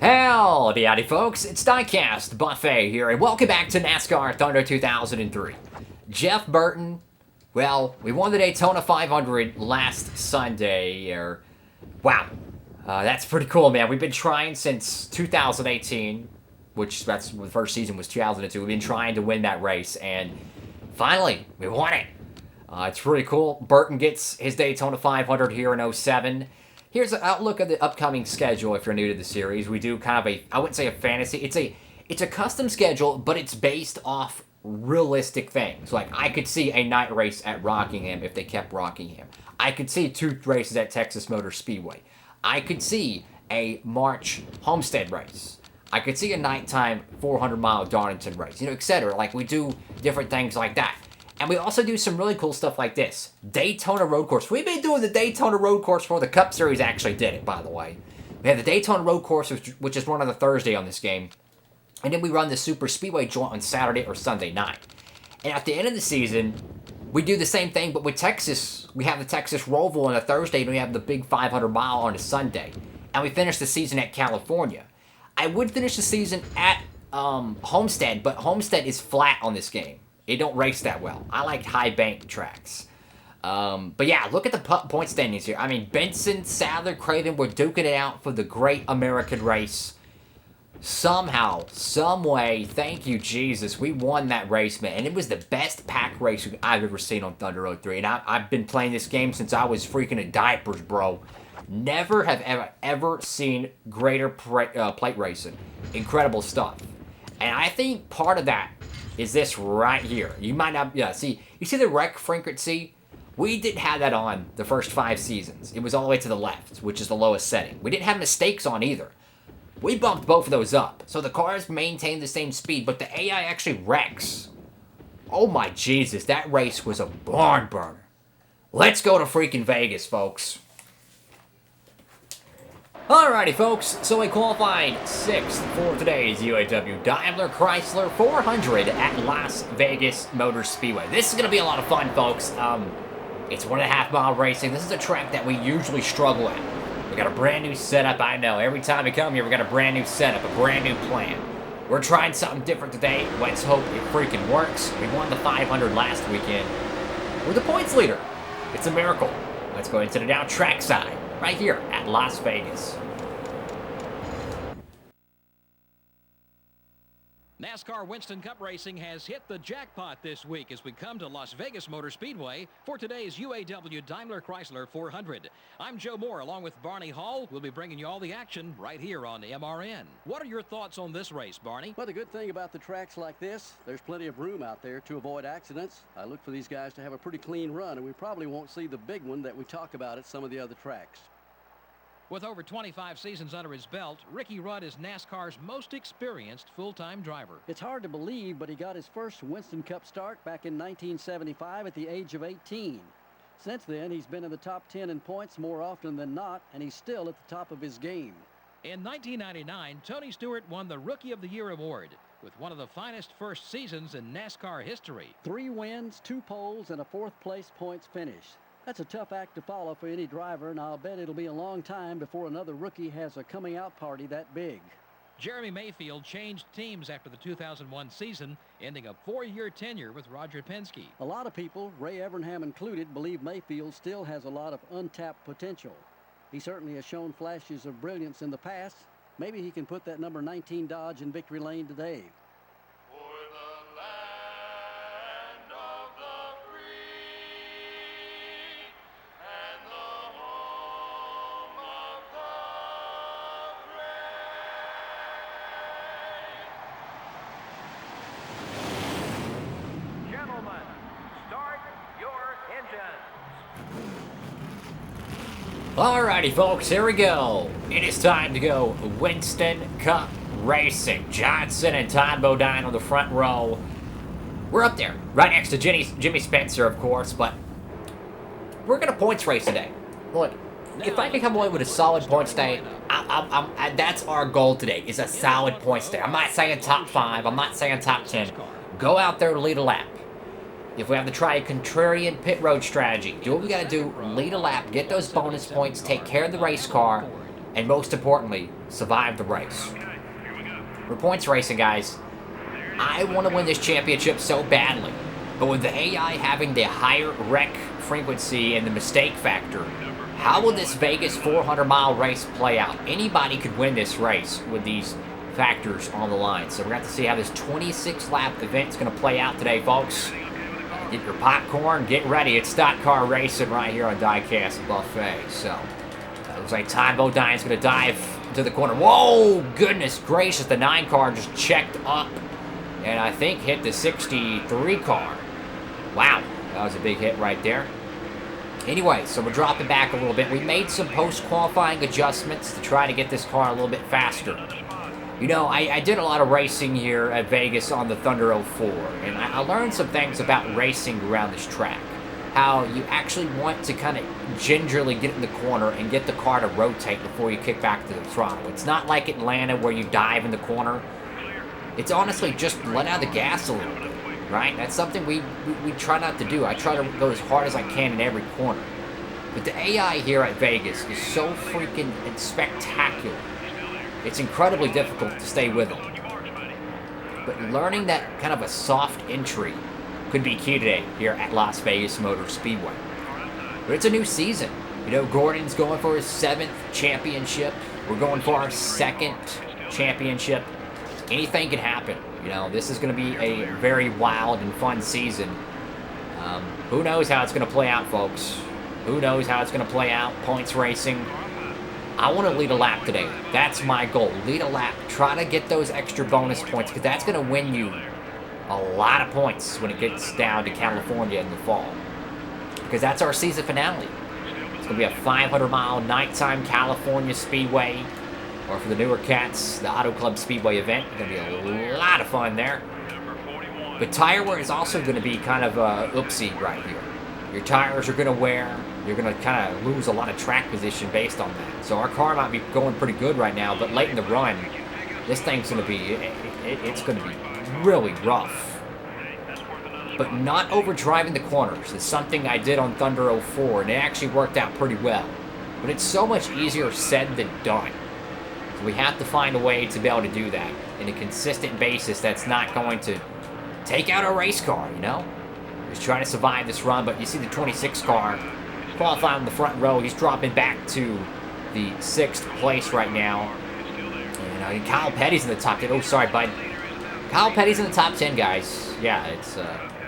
Howdy, howdy, folks. It's Diecastbuffet here, and welcome back to NASCAR Thunder 2003. Jeff Burton, well, we won the Daytona 500 last Sunday. Wow, that's pretty cool, man. We've been trying since 2018, which that's the first season was 2002. We've been trying to win that race, and finally, we won it. It's pretty cool. Burton gets his Daytona 500 here in 07. Here's an outlook of the upcoming schedule if you're new to the series. We do kind of I wouldn't say a fantasy. It's a custom schedule, but it's based off realistic things. Like, I could see a night race at Rockingham if they kept Rockingham. I could see 2 races at Texas Motor Speedway. I could see a March Homestead race. I could see a nighttime 400-mile Darlington race, etc. Like, we do different things like that. And we also do some really cool stuff like this. Daytona Road Course. We've been doing the Daytona Road Course before the Cup Series actually did it, by the way. We have the Daytona Road Course, which is run on a Thursday on this game. And then we run the Super Speedway joint on Saturday or Sunday night. And at the end of the season, we do the same thing, but with Texas, we have the Texas Roval on a Thursday, and we have the big 500-mile on a Sunday. And we finish the season at California. I would finish the season at Homestead, but Homestead is flat on this game. It don't race that well. I like high bank tracks. But yeah, look at the point standings here. I mean, Benson, Sadler, Craven were duking it out for the great American race. Somehow, some way, thank you, Jesus, we won that race, man. And it was the best pack race I've ever seen on Thunder 03. And I've been playing this game since I was freaking in diapers, bro. Never have ever seen greater plate racing. Incredible stuff. And I think part of that is this right here. You might not, see, you see the rec frequency? We didn't have that on the first 5 seasons. It was all the way to the left, which is the lowest setting. We didn't have mistakes on either. We bumped both of those up. So the cars maintain the same speed, but the AI actually wrecks. Oh my Jesus, that race was a barn burner. Let's go to freaking Vegas, folks. Alrighty, folks, so we qualified 6th for today's Uaw-Daimlerchrysler 400 at Las Vegas Motor Speedway. This is going to be a lot of fun, folks. It's 1.5-mile racing. This is a track that we usually struggle at. We got a brand new setup, I know. Every time we come here, we got a brand new setup, a brand new plan. We're trying something different today. Let's hope it freaking works. We won the 500 last weekend. We're the points leader. It's a miracle. Let's go into the now track side, right here at Las Vegas. NASCAR Winston Cup Racing has hit the jackpot this week as we come to Las Vegas Motor Speedway for today's Uaw-Daimlerchrysler 400. I'm Joe Moore along with Barney Hall. We'll be bringing you all the action right here on MRN. What are your thoughts on this race, Barney? Well, the good thing about the tracks like this, there's plenty of room out there to avoid accidents. I look for these guys to have a pretty clean run, and we probably won't see the big one that we talk about at some of the other tracks. With over 25 seasons under his belt, Ricky Rudd is NASCAR's most experienced full-time driver. It's hard to believe, but he got his first Winston Cup start back in 1975 at the age of 18. Since then, he's been in the top 10 in points more often than not, and he's still at the top of his game. In 1999, Tony Stewart won the Rookie of the Year award with one of the finest first seasons in NASCAR history. 3 wins, 2 poles, and a 4th-place points finish. That's a tough act to follow for any driver, and I'll bet it'll be a long time before another rookie has a coming-out party that big. Jeremy Mayfield changed teams after the 2001 season, ending a 4-year tenure with Roger Penske. A lot of people, Ray Evernham included, believe Mayfield still has a lot of untapped potential. He certainly has shown flashes of brilliance in the past. Maybe he can put that number 19 Dodge in victory lane today. Alrighty, folks, here we go. It is time to go Winston Cup Racing. Johnson and Todd Bodine on the front row. We're up there, right next to Jimmy Spencer, of course, but we're going to points race today. Look, if I can come away with a solid points day, that's our goal today, is a solid points day. I'm not saying top 5, I'm not saying top 10. Go out there and lead a lap. If we have to try a contrarian pit road strategy, do what we got to do, lead a lap, get those bonus points, take care of the race car, and most importantly, survive the race. We're points racing, guys. I want to win this championship so badly, but with the AI having the higher wreck frequency and the mistake factor, how will this Vegas 400-mile race play out? Anybody could win this race with these factors on the line. So we're going to have to see how this 26-lap event is going to play out today, folks. Get your popcorn, get ready. It's stock car racing right here on Diecastbuffet. So looks like Ty Bodine's going to dive into the corner. Whoa, goodness gracious. The 9 car just checked up and I think hit the 63 car. Wow, that was a big hit right there. Anyway, so we're dropping back a little bit. We made some post-qualifying adjustments to try to get this car a little bit faster. You know, I did a lot of racing here at Vegas on the Thunder 04, and I learned some things about racing around this track. How you actually want to kind of gingerly get in the corner and get the car to rotate before you kick back to the throttle. It's not like Atlanta where you dive in the corner. It's honestly just let out the gas a little bit, right? That's something we try not to do. I try to go as hard as I can in every corner. But the AI here at Vegas is so freaking spectacular. It's incredibly difficult to stay with them. But learning that kind of a soft entry could be key today here at Las Vegas Motor Speedway. But it's a new season. You know, Gordon's going for his 7th championship. We're going for our 2nd championship. Anything can happen. You know, this is going to be a very wild and fun season. Who knows how it's going to play out, folks? Who knows how it's going to play out? Points racing. I want to lead a lap today. That's my goal. Lead a lap. Try to get those extra bonus points because that's going to win you a lot of points when it gets down to California in the fall. Because that's our season finale. It's going to be a 500-mile nighttime California Speedway. Or for the newer cats, the Auto Club Speedway event. It's going to be a lot of fun there. But tire wear is also going to be kind of oopsie right here. Your tires are going to wear. You're going to kind of lose a lot of track position based on that. So our car might be going pretty good right now, but late in the run, this thing's going to be, it's going to be really rough. But not over driving the corners is something I did on Thunder 04, and it actually worked out pretty well. But it's so much easier said than done. So we have to find a way to be able to do that in a consistent basis that's not going to take out a race car, you know? Just trying to survive this run, but you see the 26 car qualifying in the front row. He's dropping back to the 6th place right now. And Kyle Petty's in the top 10. Oh, sorry, bud. Kyle Petty's in the top 10, guys. Yeah, it's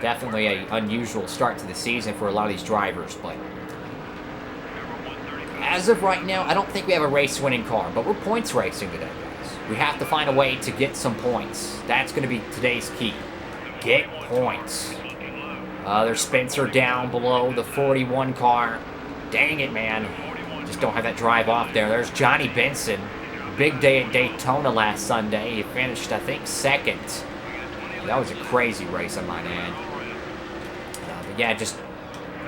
definitely an unusual start to the season for a lot of these drivers, but as of right now, I don't think we have a race-winning car, but we're points racing today, guys. We have to find a way to get some points. That's going to be today's key. Get points. There's Spencer down below the 41 car. Dang it, man. Just don't have that drive off there. There's Johnny Benson. Big day at Daytona last Sunday. He finished, I think, 2nd. That was a crazy race, I might add. But yeah, just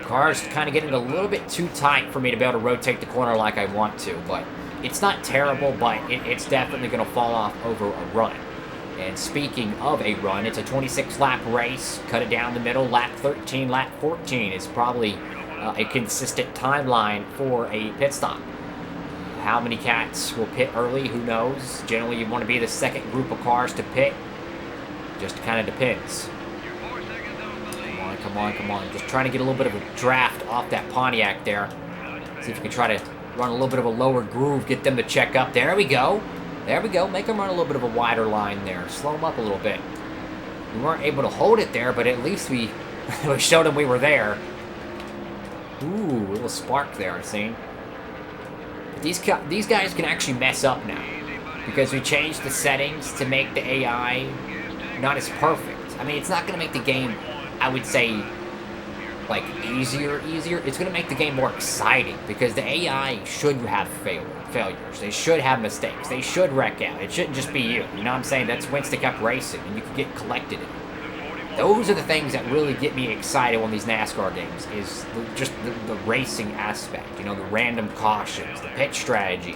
car's kind of getting a little bit too tight for me to be able to rotate the corner like I want to. But it's not terrible, but it's definitely going to fall off over a run. And speaking of a run, it's a 26-lap race. Cut it down the middle. Lap 13, lap 14 is probably a consistent timeline for a pit stop. How many cats will pit early? Who knows? Generally, you want to be the 2nd group of cars to pit. Just kind of depends. Come on, come on, come on. Just trying to get a little bit of a draft off that Pontiac there. See if you can try to run a little bit of a lower groove. Get them to check up. There we go. There we go. Make them run a little bit of a wider line there. Slow them up a little bit. We weren't able to hold it there, but at least we showed them we were there. Ooh, a little spark there, see? These guys can actually mess up now because we changed the settings to make the AI not as perfect. I mean, it's not going to make the game, I would say, like, easier. It's going to make the game more exciting because the AI should have failures. They should have mistakes. They should wreck out. It shouldn't just be you. You know what I'm saying? That's Winston Cup racing, and you can get collected in it. Those are the things that really get me excited on these NASCAR games, is just the racing aspect. You know, the random cautions, the pit strategy,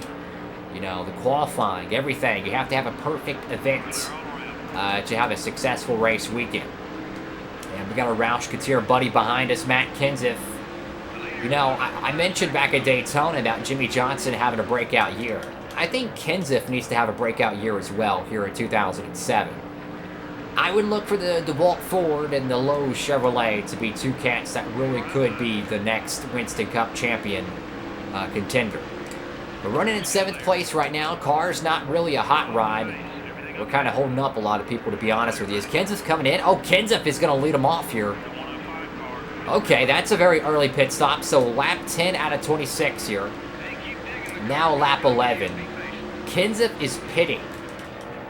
you know, the qualifying, everything. You have to have a perfect event to have a successful race weekend. And we got a Roush Couture buddy behind us, Matt Kenseth. You know, I mentioned back at Daytona about Jimmy Johnson having a breakout year. I think Kenseth needs to have a breakout year as well here in 2007. I would look for the Walt Ford and the Lowe's Chevrolet to be two cats that really could be the next Winston Cup champion contender. We're running in 7th place right now. Car's not really a hot rod. We're kind of holding up a lot of people, to be honest with you. Is Kenseth coming in? Oh, Kenseth is going to lead him off here. Okay, that's a very early pit stop. So lap 10 out of 26 here. Now lap 11. Kenseth is pitting.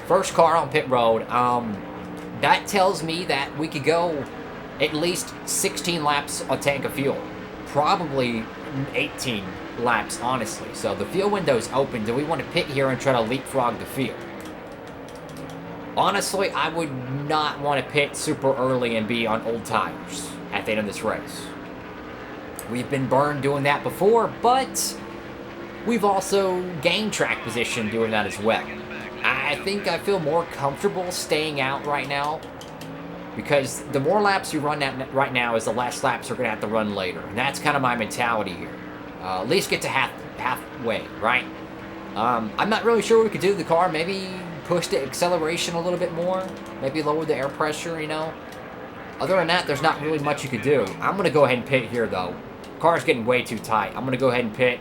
First car on pit road. That tells me that we could go at least 16 laps a tank of fuel. Probably 18 laps, honestly. So the fuel window's open. Do we want to pit here and try to leapfrog the field? Honestly, I would not want to pit super early and be on old tires at the end of this race. We've been burned doing that before, but we've also gained track position doing that as well. I think I feel more comfortable staying out right now because the more laps you run right now is the less laps you're going to have to run later. And that's kind of my mentality here. At least get to halfway, right? I'm not really sure what we could do to the car. Maybe push the acceleration a little bit more. Maybe lower the air pressure, you know. Other than that, there's not really much you could do. I'm going to go ahead and pit here, though. Car's getting way too tight. I'm going to go ahead and pit.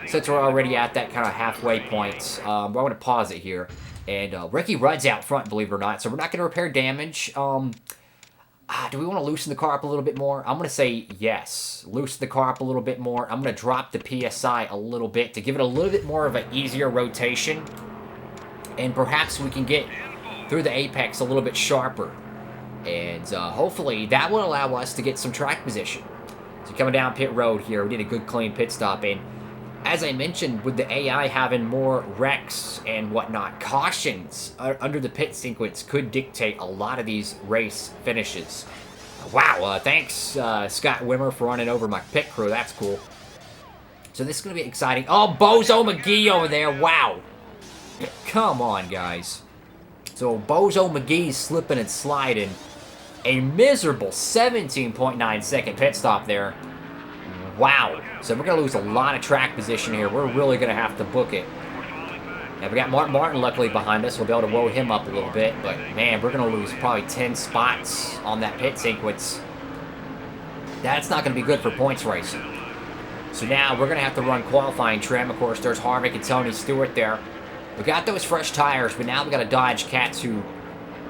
Since we're already at that kind of halfway point, I'm going to pause it here. And Ricky Rudd's out front, believe it or not. So we're not going to repair damage. Do we want to loosen the car up a little bit more? I'm going to say yes. Loosen the car up a little bit more. I'm going to drop the PSI a little bit to give it a little bit more of an easier rotation. And perhaps we can get through the apex a little bit sharper. And hopefully that will allow us to get some track position. So coming down pit road here, we did a good clean pit stop. And as I mentioned, with the AI having more wrecks and whatnot, cautions under the pit sequence could dictate a lot of these race finishes. Wow, thanks Scott Wimmer for running over my pit crew. That's cool. So this is going to be exciting. Oh, Bozo McGee over there. Wow. Come on, guys. So Bozo McGee's slipping and sliding. A miserable 17.9 second pit stop there. Wow. So we're going to lose a lot of track position here. We're really going to have to book it. Now, we got Martin luckily behind us. We'll be able to load him up a little bit. But, man, we're going to lose probably 10 spots on that pit sequence. That's not going to be good for points racing. So now we're going to have to run qualifying trim. Of course, there's Harvick and Tony Stewart there. We got those fresh tires, but now we got to dodge cats who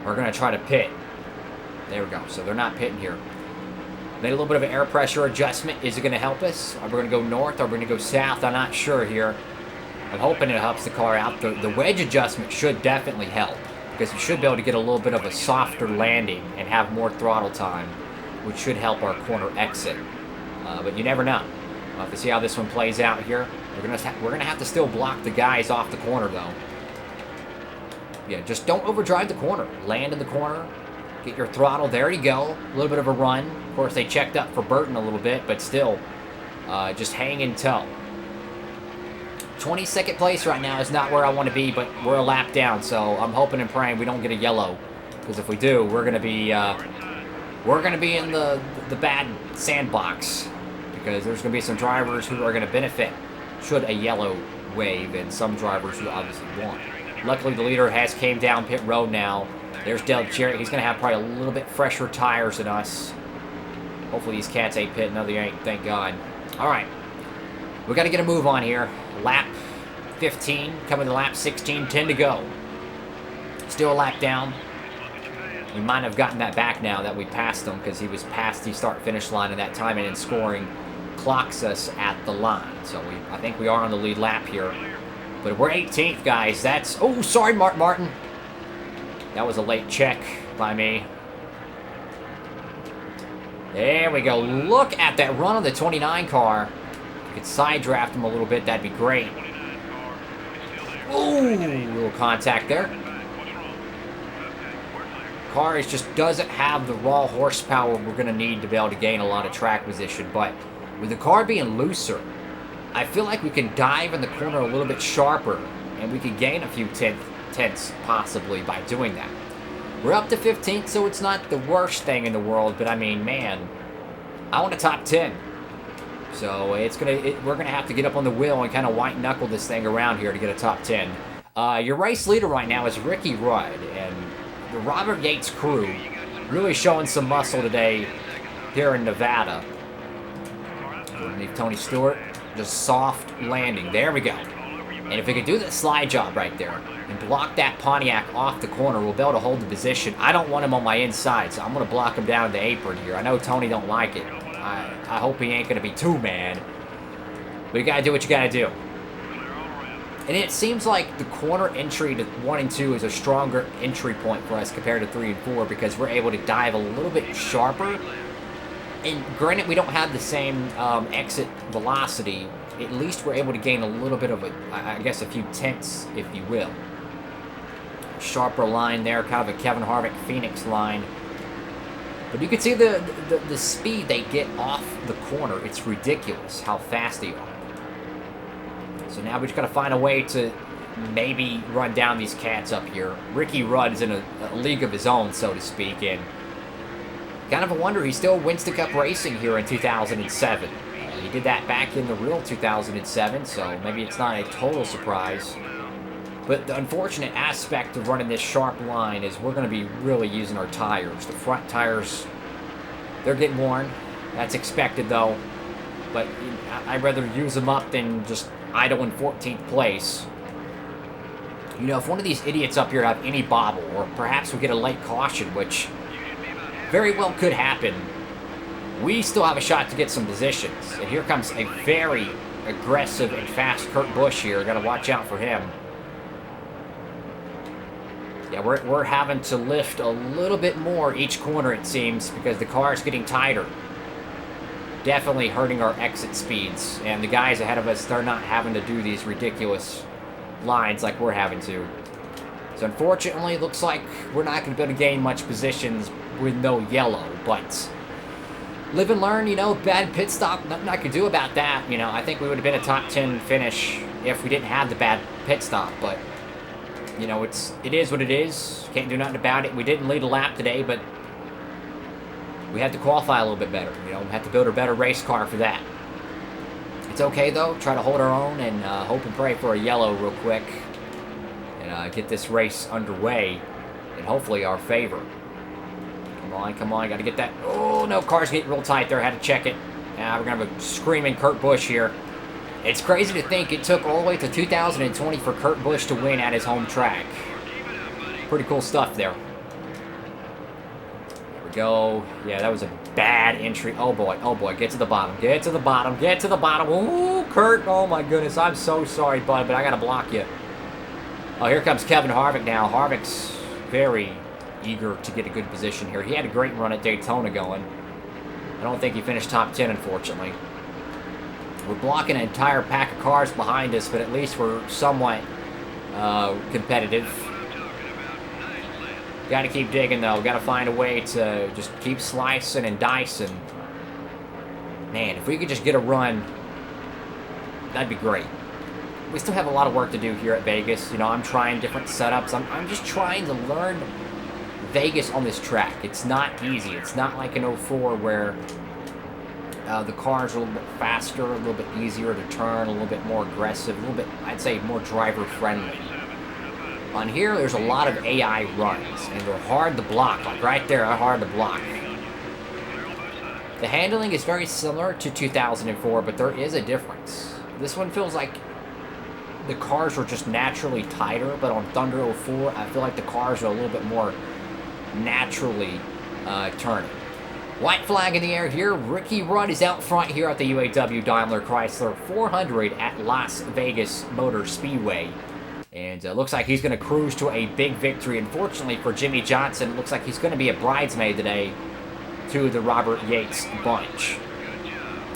are going to try to pit. There we go. So they're not pitting here. Made a little bit of an air pressure adjustment. Is it going to help us? Are we going to go north? Are we going to go south? I'm not sure here. I'm hoping it helps the car out. The wedge adjustment should definitely help because we should be able to get a little bit of a softer landing and have more throttle time, which should help our corner exit. But you never know. We'll have to see how this one plays out here. We're gonna have to still block the guys off the corner though. Yeah, just don't overdrive the corner. Land in the corner. Get your throttle. There you go. A little bit of a run. Of course, they checked up for Burton a little bit, but still, just hang in tow. 22nd place right now is not where I want to be, but we're a lap down, so I'm hoping and praying we don't get a yellow, because if we do, we're gonna be in the bad sandbox, because there's gonna be some drivers who are gonna benefit should a yellow wave, and some drivers who obviously won't. Luckily, the leader has came down pit road now. There's Del Jarrett. He's going to have probably a little bit fresher tires than us. Hopefully these cats ain't pitting. No, they ain't. Thank God. All right. We got to get a move on here. Lap 15. Coming to lap 16. 10 to go. Still a lap down. We might have gotten that back now that we passed him because he was past the start-finish line at that time, and then scoring clocks us at the line. So I think we are on the lead lap here. But we're 18th, guys. That's... Oh, sorry, Martin. That was a late check by me. There we go. Look at that run on the 29 car. If we could side draft him a little bit, that'd be great. Ooh, little contact there. Car just doesn't have the raw horsepower we're going to need to be able to gain a lot of track position. But with the car being looser, I feel like we can dive in the corner a little bit sharper, and we can gain a few tenths possibly by doing that. We're up to 15th, so it's not the worst thing in the world, but I mean, man, I want a top 10. So we're gonna have to get up on the wheel and kind of white knuckle this thing around here to get a top 10. Your race leader right now is Ricky Rudd, and the Robert Yates crew really showing some muscle today here in Nevada. Underneath Tony Stewart, just soft landing. There we go. And if we could do the slide job right there and block that Pontiac off the corner, we'll be able to hold the position. I don't want him on my inside, so I'm going to block him down the apron here. I know Tony don't like it. I hope he ain't going to be too mad. But you got to do what you got to do. And it seems like the corner entry to 1 and 2 is a stronger entry point for us compared to 3 and 4 because we're able to dive a little bit sharper. And granted, we don't have the same exit velocity. At least we're able to gain a little bit of I guess a few tenths, if you will. Sharper line there, kind of a Kevin Harvick Phoenix line. But you can see the speed they get off the corner. It's ridiculous how fast they are. So now we just got to find a way to maybe run down these cats up here. Ricky Rudd is in a league of his own, so to speak, and kind of a wonder he still Winston Cup racing here in 2007. He did that back in the real 2007, so maybe it's not a total surprise. But the unfortunate aspect of running this sharp line is we're going to be really using our tires. The front tires, they're getting worn. That's expected, though. But I'd rather use them up than just idle in 14th place. You know, if one of these idiots up here have any bobble, or perhaps we get a late caution, which very well could happen, we still have a shot to get some positions. And here comes a very aggressive and fast Kurt Busch here. Got to watch out for him. Yeah, we're having to lift a little bit more each corner, it seems, because the car is getting tighter. Definitely hurting our exit speeds. And the guys ahead of us, they're not having to do these ridiculous lines like we're having to. So unfortunately, it looks like we're not going to be able to gain much positions with no yellow. But live and learn, you know, bad pit stop, nothing I could do about that. You know, I think we would have been a top 10 finish if we didn't have the bad pit stop. But, you know, it is what it is. Can't do nothing about it. We didn't lead a lap today, but we had to qualify a little bit better. You know, we had to build a better race car for that. It's okay, though. Try to hold our own and hope and pray for a yellow real quick. And get this race underway in hopefully our favor. Come on. Got to get that. Oh, no. Car's getting real tight there. Had to check it. Now we're going to have a screaming Kurt Busch here. It's crazy to think it took all the way to 2020 for Kurt Busch to win at his home track. Pretty cool stuff there. There we go. Yeah, that was a bad entry. Oh, boy. Get to the bottom. Get to the bottom. Ooh, Kurt. Oh, my goodness. I'm so sorry, bud, but I got to block you. Oh, here comes Kevin Harvick now. Harvick's very eager to get a good position here. He had a great run at Daytona going. I don't think he finished top 10, unfortunately. We're blocking an entire pack of cars behind us, but at least we're somewhat competitive. Got to keep digging, though. Got to find a way to just keep slicing and dicing. Man, if we could just get a run, that'd be great. We still have a lot of work to do here at Vegas. You know, I'm trying different setups. I'm just trying to learn Vegas on this track. It's not easy. It's not like an 04 where the cars are a little bit faster, a little bit easier to turn, a little bit more aggressive, a little bit, I'd say, more driver-friendly. On here, there's a lot of AI runs, and they're hard to block. Like right there, they're hard to block. The handling is very similar to 2004, but there is a difference. This one feels like the cars are just naturally tighter, but on Thunder 04, I feel like the cars are a little bit more naturally turning. White flag in the air here. Ricky Rudd is out front here at the Uaw-Daimlerchrysler 400 at Las Vegas Motor Speedway. And looks like he's going to cruise to a big victory. Unfortunately for Jimmy Johnson, it looks like he's going to be a bridesmaid today to the Robert Yates bunch.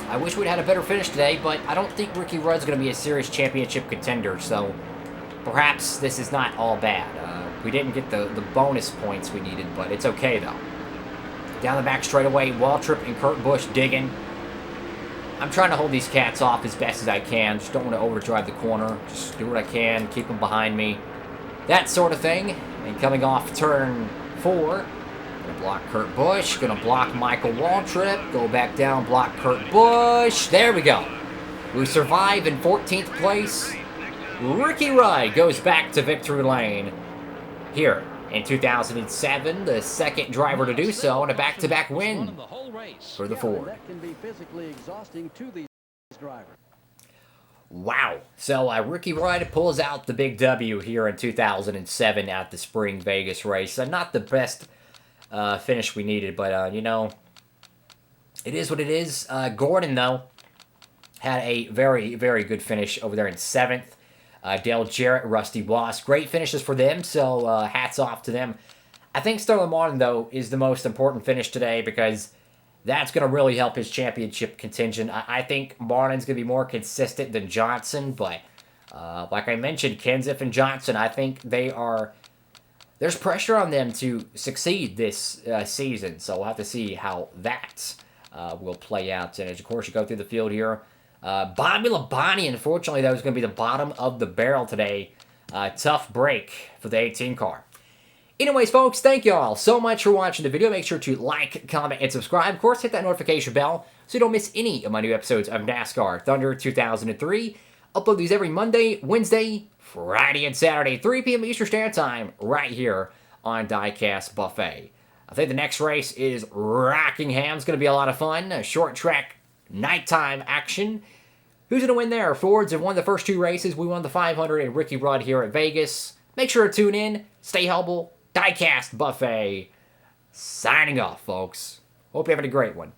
I wish we'd had a better finish today, but I don't think Ricky Rudd's going to be a serious championship contender, so perhaps this is not all bad. We didn't get the bonus points we needed, but it's okay, though. Down the back straightaway, Waltrip and Kurt Busch digging. I'm trying to hold these cats off as best as I can. Just don't want to overdrive the corner. Just do what I can, keep them behind me. That sort of thing. And coming off turn 4, Gonna block Kurt Busch. Gonna block Michael Waltrip. Go back down, block Kurt Busch. There we go. We survive in 14th place. Ricky Rudd goes back to victory lane here in 2007, the second driver to do so, and a back-to-back win for the Ford. That can be physically exhausting to these drivers. Wow. So Ricky Rudd pulls out the big W here in 2007 at the Spring Vegas race. Not the best finish we needed, but, you know, it is what it is. Gordon, though, had a very, very good finish over there in 7th. Dale Jarrett, Rusty Wass, great finishes for them, so hats off to them. I think Sterling Martin, though, is the most important finish today because that's going to really help his championship contention. I think Martin's going to be more consistent than Johnson, but like I mentioned, Kenseth and Johnson, I think there's pressure on them to succeed this season, so we'll have to see how that will play out. And, of course, you go through the field here. Bobby Labonte, unfortunately, that was going to be the bottom of the barrel today. Tough break for the 18 car. Anyways, folks, thank you all so much for watching the video. Make sure to like, comment, and subscribe. Of course, hit that notification bell so you don't miss any of my new episodes of NASCAR Thunder 2003. Upload these every Monday, Wednesday, Friday, and Saturday, 3 p.m. Eastern Standard Time, right here on Diecastbuffet. I think the next race is Rockingham. It's going to be a lot of fun. A short track, nighttime action. Who's going to win there? Fords have won the first 2 races. We won the 500 and Ricky Rudd here at Vegas. Make sure to tune in. Stay humble. Diecastbuffet. Signing off, folks. Hope you're having a great one.